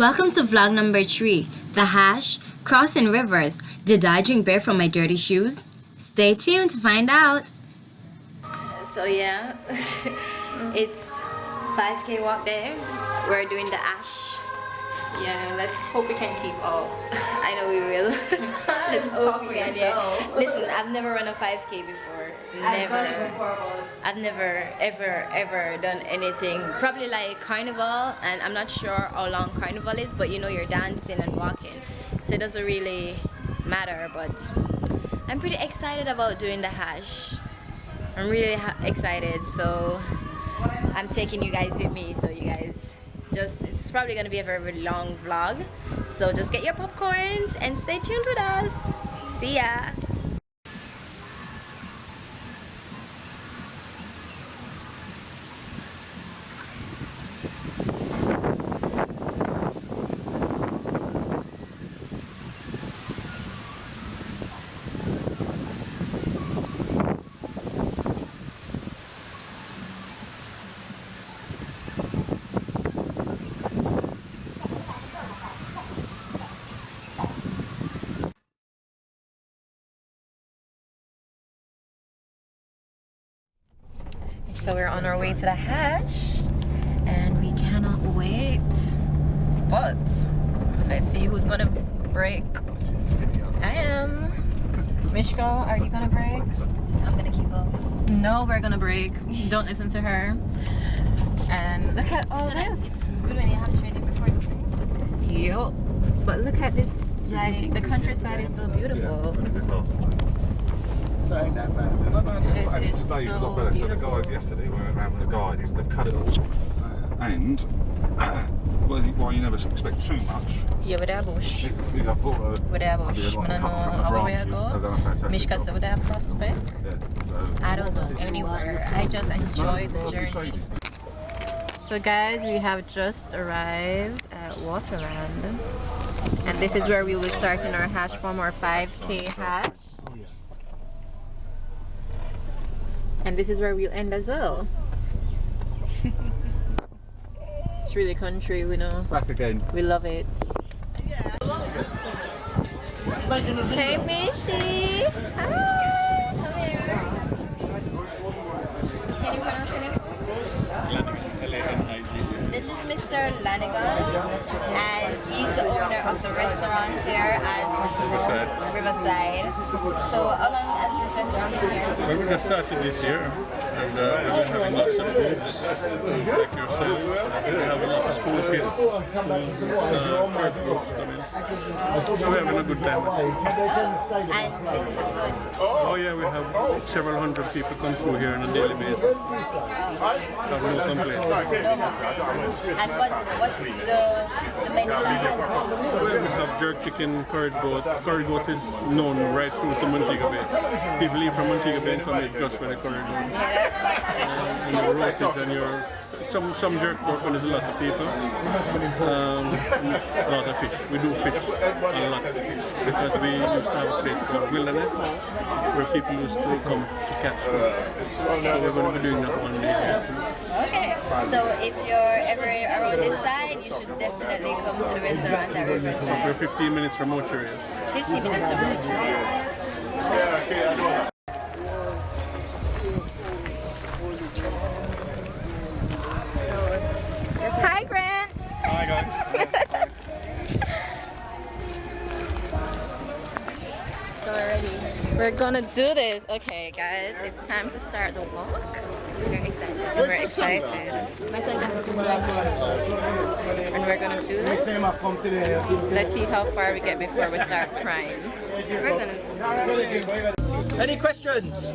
Welcome to vlog number 3, the hash, crossing rivers. Did I drink beer from my dirty shoes? Stay tuned to find out. So yeah, it's 5K walk day. We're doing the ash. Yeah, let's hope we can keep up. I know we will. Let's hope we can. Yeah. Listen, I've never run a 5K before. I've done it before, but I've never ever done anything. Probably like carnival, and I'm not sure how long carnival is, but you know you're dancing and walking, so it doesn't really matter. But I'm pretty excited about doing the hash. I'm really excited, so I'm taking you guys with me. So you guys it's probably gonna be a very long vlog, so just get your popcorns and stay tuned with us. See ya. So we're on our way to the hash and we cannot wait, but let's see who's gonna break. I am. Mishko, are you gonna break? I'm gonna keep up. No, we're gonna break. Don't listen to her. And look at all this. It's good when you have training before these things. Yup. But look at this, like the countryside is so beautiful. Saying that, man. It is Today's a so lot better. So the beautiful. guys yesterday were having a guide. They've cut it all. And well, you never expect too much. Yeah, with that bush. With That bush. I don't know how we go. Mishka said with that prospect. I don't know anywhere. I just enjoy the journey. So guys, we have just arrived at Waterland. And this is where we will be starting our hash from our 5K hash. And this is where we'll end as well. It's really country, we know. Back again. We love it. Hey Mishi! Hi! Can you pronounce your name? This is Mr. Lanigan, and he's the owner of the restaurant here at Riverside. So how long has this restaurant been here? Well, we just started this year, and we've been having lots of groups like yourself. We have a lot of school kids, church groups coming. So we're having a good time. And business is good. Oh yeah, we have several hundred people come through here on a daily basis. Have no complaints. No complaints. And what's the menu like? Well, we have jerk chicken, curried goat. Curried goat is known right through to Montego Bay. People leave from Montego Bay and come here just for the curried goat. And your rotis and your some jerk pork when there's a lot of people. A lot of fish. We do fish a lot because we used to have a place called Wilderness where people used to come to catch fish. So we're going to be doing that one day. Okay, so if you're ever around this side, you should definitely come to the restaurant at We're Riverside. 15 minutes from Ocho. 15 minutes from Montreal. Hi, Grant. Hi guys. So we're ready. We're gonna do this. Okay, guys, it's time to start the walk. We're excited. And we're excited. My son got this right here. And we're gonna do this. Let's see how far we get before we start crying. We're gonna. Any questions?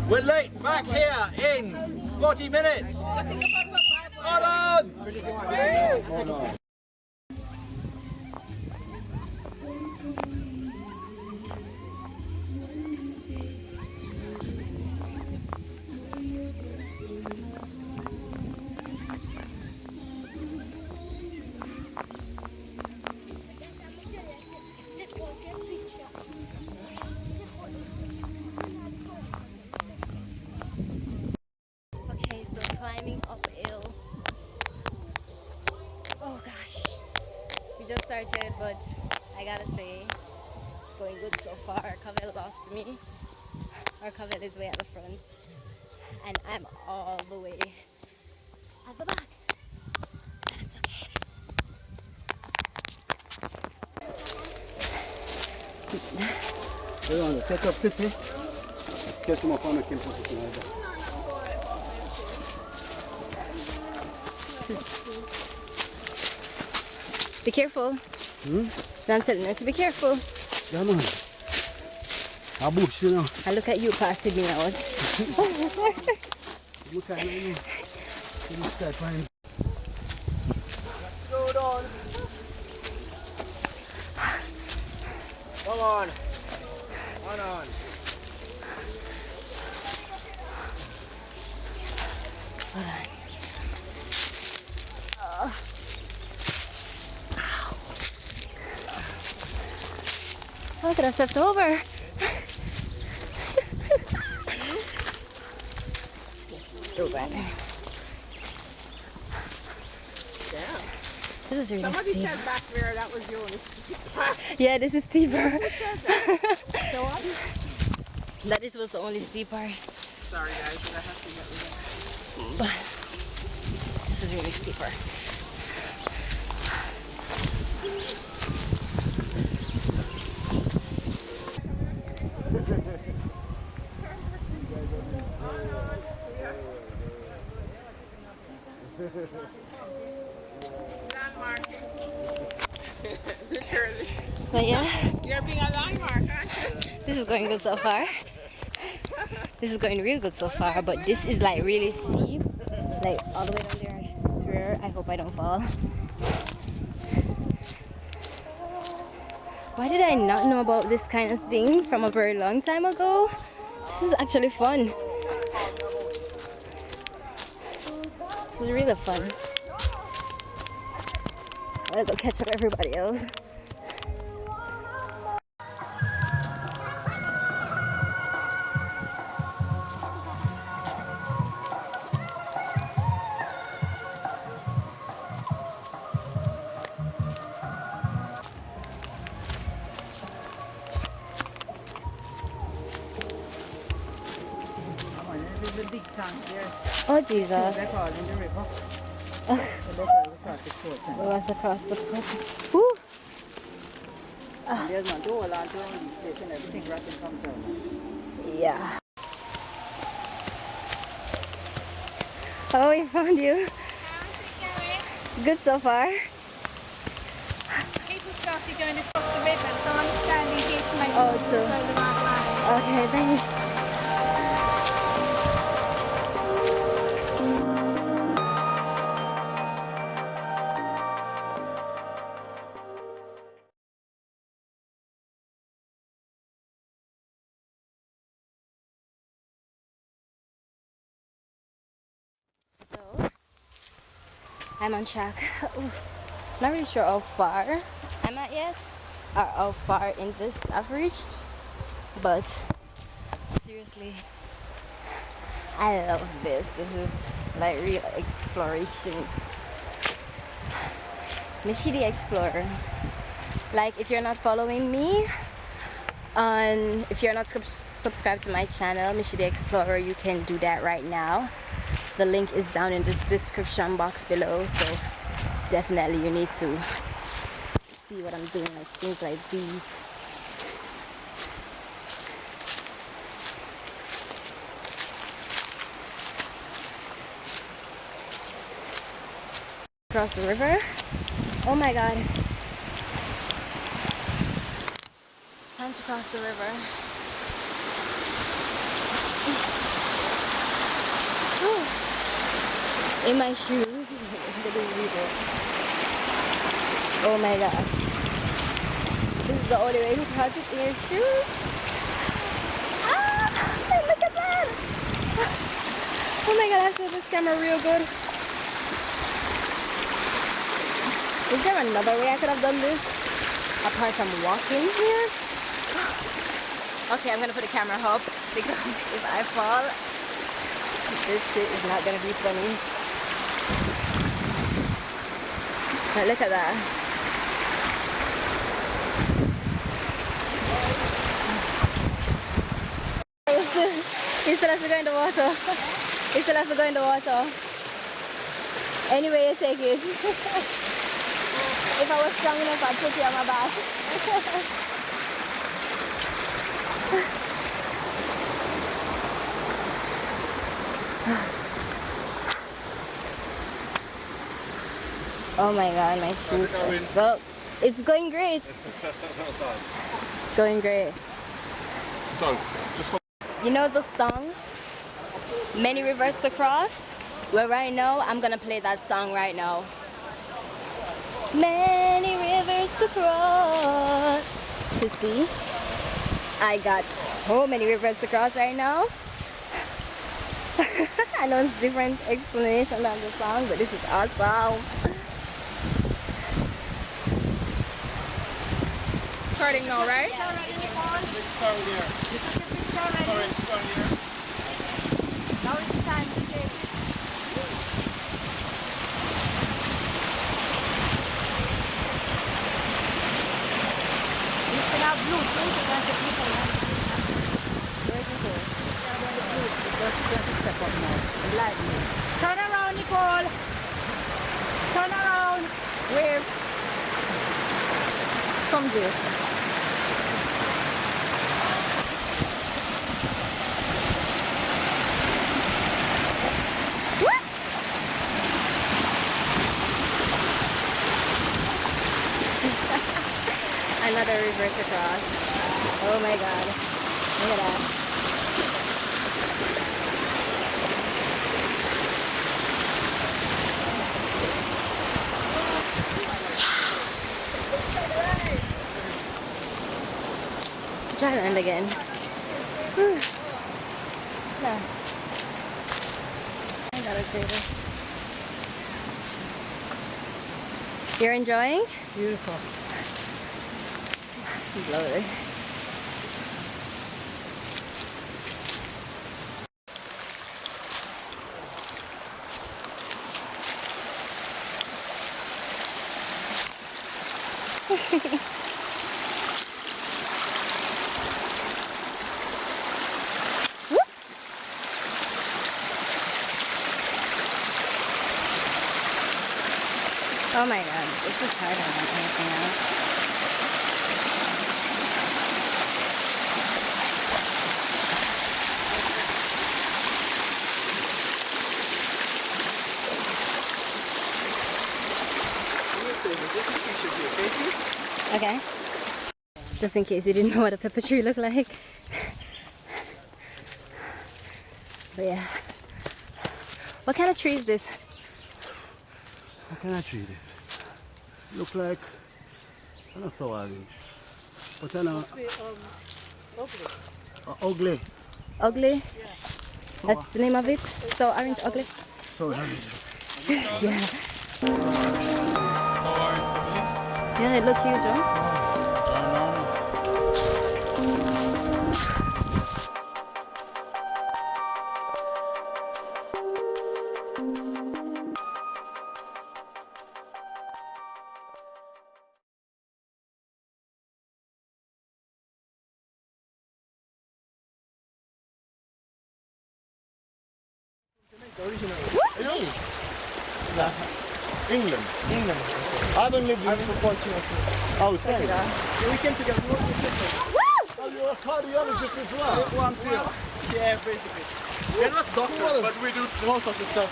We're late. Back here in 40 minutes. Hold on. Okay, so climbing uphill. Oh god. We just started, but I gotta say, it's going good so far. Cavell lost me. Or Cavell is way at the front. And I'm all the way at the back. That's okay. Set up city. Get them up on a position like that. Be careful. I'm telling you to be careful. Yeah, man. A bush, you know. I look at you passing me out. Look at me. You must start finding. Go down. Come on. One on. Oh, I could have stepped over. Too bad. This is really Somebody steep. said back there that was yours. Yeah, this is steeper. So what? That this was the only steep part. Sorry guys, but I have to get rid of it. But this is really steeper. Landmark. Literally. But yeah, You're being a landmark, aren't you? this is going good so far. This is going real good so far, but this is like really steep. Like all the way down there, I swear. I hope I don't fall. Why did I not know about this kind of thing from a very long time ago? This is actually fun. This is really fun. I gotta go catch up everybody else. There's a big tank there. Oh Jesus. They're called in the river. Ugh. So they call it across the fort. We went across the front. Woo! And there's not all on to all these places and everything rotting from down. Yeah. Oh, we found you. Good so far. People started going across the river, so I'm standing here to make Oh, sure so- they go the right way. Okay, thanks. So, I'm on track. Ooh, not really sure how far I'm at yet, or how far in this I've reached, but seriously, I love this. This is like real exploration. Michi the Explorer. Like, if you're not following me, if you're not subscribed to my channel, Michi the Explorer, you can do that right now. The link is down in this description box below, so definitely you need to see what I'm doing, like things like these. Across the river. Oh my god. Time to cross the river. In my shoes. Oh my god. This is the only way to touch it in your shoes. Ah! Look at that! Oh my god, I have to have this camera real good. Is there another way I could have done this? Apart from walking here? Okay, I'm gonna put a camera up because if I fall, this shit is not gonna be funny. But look at that. still has to go in the water. He still has to go in the water. Anyway, you take it. If I was strong enough, I'd put you on my back. Oh my god, my shoes are soaked. It's going great. It's going great. So, You know the song, Many Rivers to Cross? Well, right now, I'm gonna play that song right now. Many rivers to cross. You see, I got so many rivers to cross right now. I know it's different explanation of the song, but this is awesome. Starting now, right? Now it's time to take it. You can have Bluetooth, you can take people on. Step up now. Lightning. Turn around, Nicole. Turn around. Wave. Come, Jay. Another river to cross. Oh my god. Look at that. Try to end again. Whew. Yeah. I gotta say this. You're enjoying? Beautiful. It's lovely. Oh my god, this is harder than anything else. Okay. Just in case you didn't know what a pepper tree looked like. But yeah. What kind of tree is this? How can I treat it? Look like an orange. But I know. Ugly. Ugly? That's the name of it? So orange ugly? So orange. Yeah. Yeah, it look huge, huh? England. England. I haven't lived in I'm from Portugal. Oh, same. We came together. We were Oh, you're a cardiologist as well? one field. Yeah, basically. We're not doctors, but we do most of the stuff.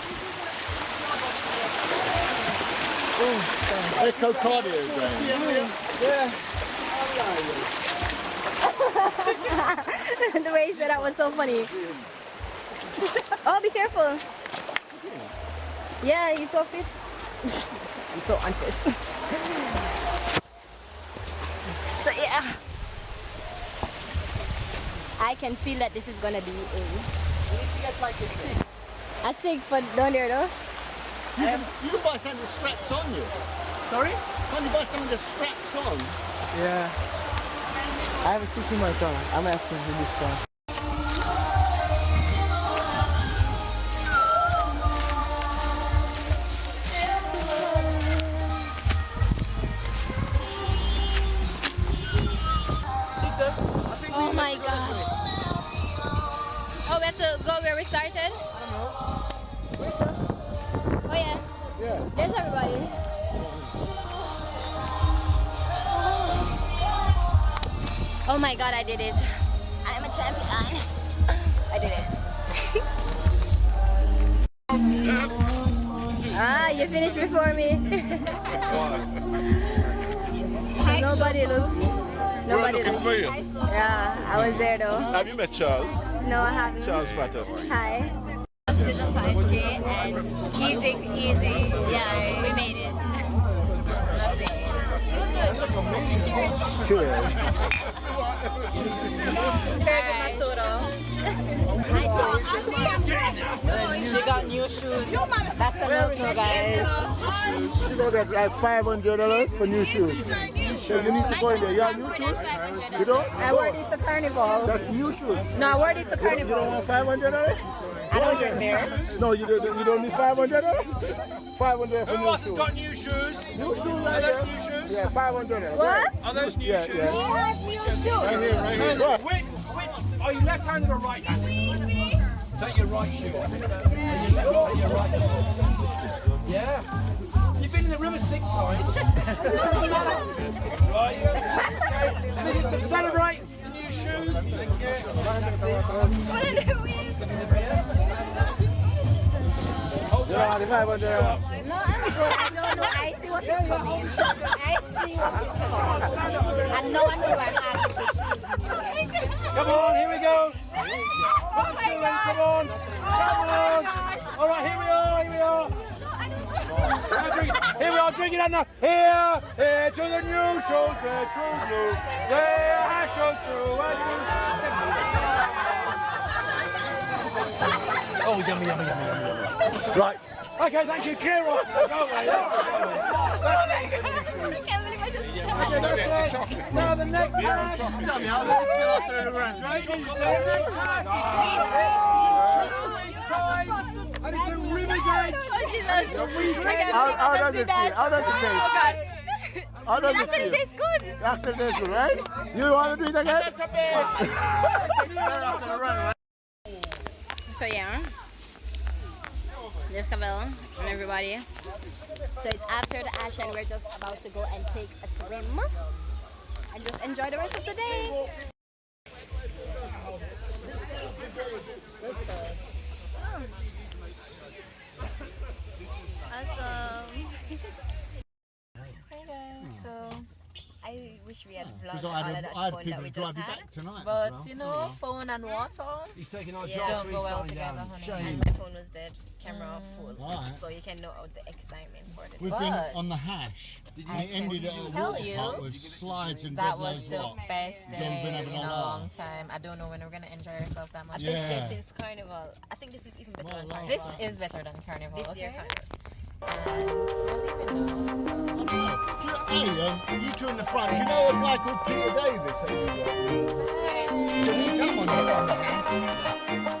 Echocardiogram. Yeah. The way he said that was so funny. Oh, be careful. Yeah, he's so fit. He's so unfit. So yeah. I can feel that this is gonna be You need to get like a stick. a stick for down there though. You can buy something that straps on you. Sorry? Can't you buy something that straps on? Yeah. I have a stick in my car. I'm after in this car. Oh my god. go where we started? Oh yeah. Yeah. There's everybody. Oh my god, I did it. I'm a champion. I did it. Ah, you finished before me. Nobody looks. Nobody looks. for you. Yeah, I was there though. Have you met Charles? No, I haven't. Charles Patter. Hi. Just did the 5K and easy. Yeah, we made it. Nothing. It was good. Cheers. Cheers. Cheers with my soda. She got new shoes. That's a no, guys. You know that like $500 for new shoes. So you need to go in there. You have new shoes? You don't? I wear these to Carnival. That's new shoes. No, I wear these to You Carnival. don't want $500? I don't drink beer. No, you don't need $500? $500 for Who else new has shoes. got new shoes? New shoes Are right those there. new shoes? Yeah, $500. What? Are those new shoes? Yeah. He has new shoes. Right here, right here. What? Which, are you left-handed or right-handed? Take your right shoe. Take your right shoe. Yeah. You've been in the river 6 times. Right. Okay. This is to celebrate the new shoes. Thank you. Yeah, the $500. No, I'm good. No, I see what is coming. I see what is coming. And no one knew I'm happy. Come on, here we go. Oh my God. Come on. All right, here we are. Here we are drinking that now. Here to the new shows, here to you. Yeah, I shows through. Oh, yummy. Right. Okay, thank you. Clear off. Go away. Now the next one. And it's a river game. How does it feel? How does it taste? How does it feel? Tastes good. After it tastes good, right? You want to do it again? So yeah, there's Cabell and everybody. So it's after the ash and we're just about to go and take a swim and just enjoy the rest of the day. Awesome. Hey guys, so I wish we had vlogged all of that fun that we just had. But you know, phone and water don't go well together, honey. And my phone was dead, camera full, so you can know the excitement for this. We've been on the hash. I ended at a water park with slides and That God was knows the what. best So we've been day having in a a laugh. long time. I don't know when we're gonna enjoy ourselves that much. Yeah. This is Carnival. I think this is even better than Carnival. This is better than Carnival. This year okay? Carnival. Hey, you two in the front, you know a guy called Peter Davis? Did he come on the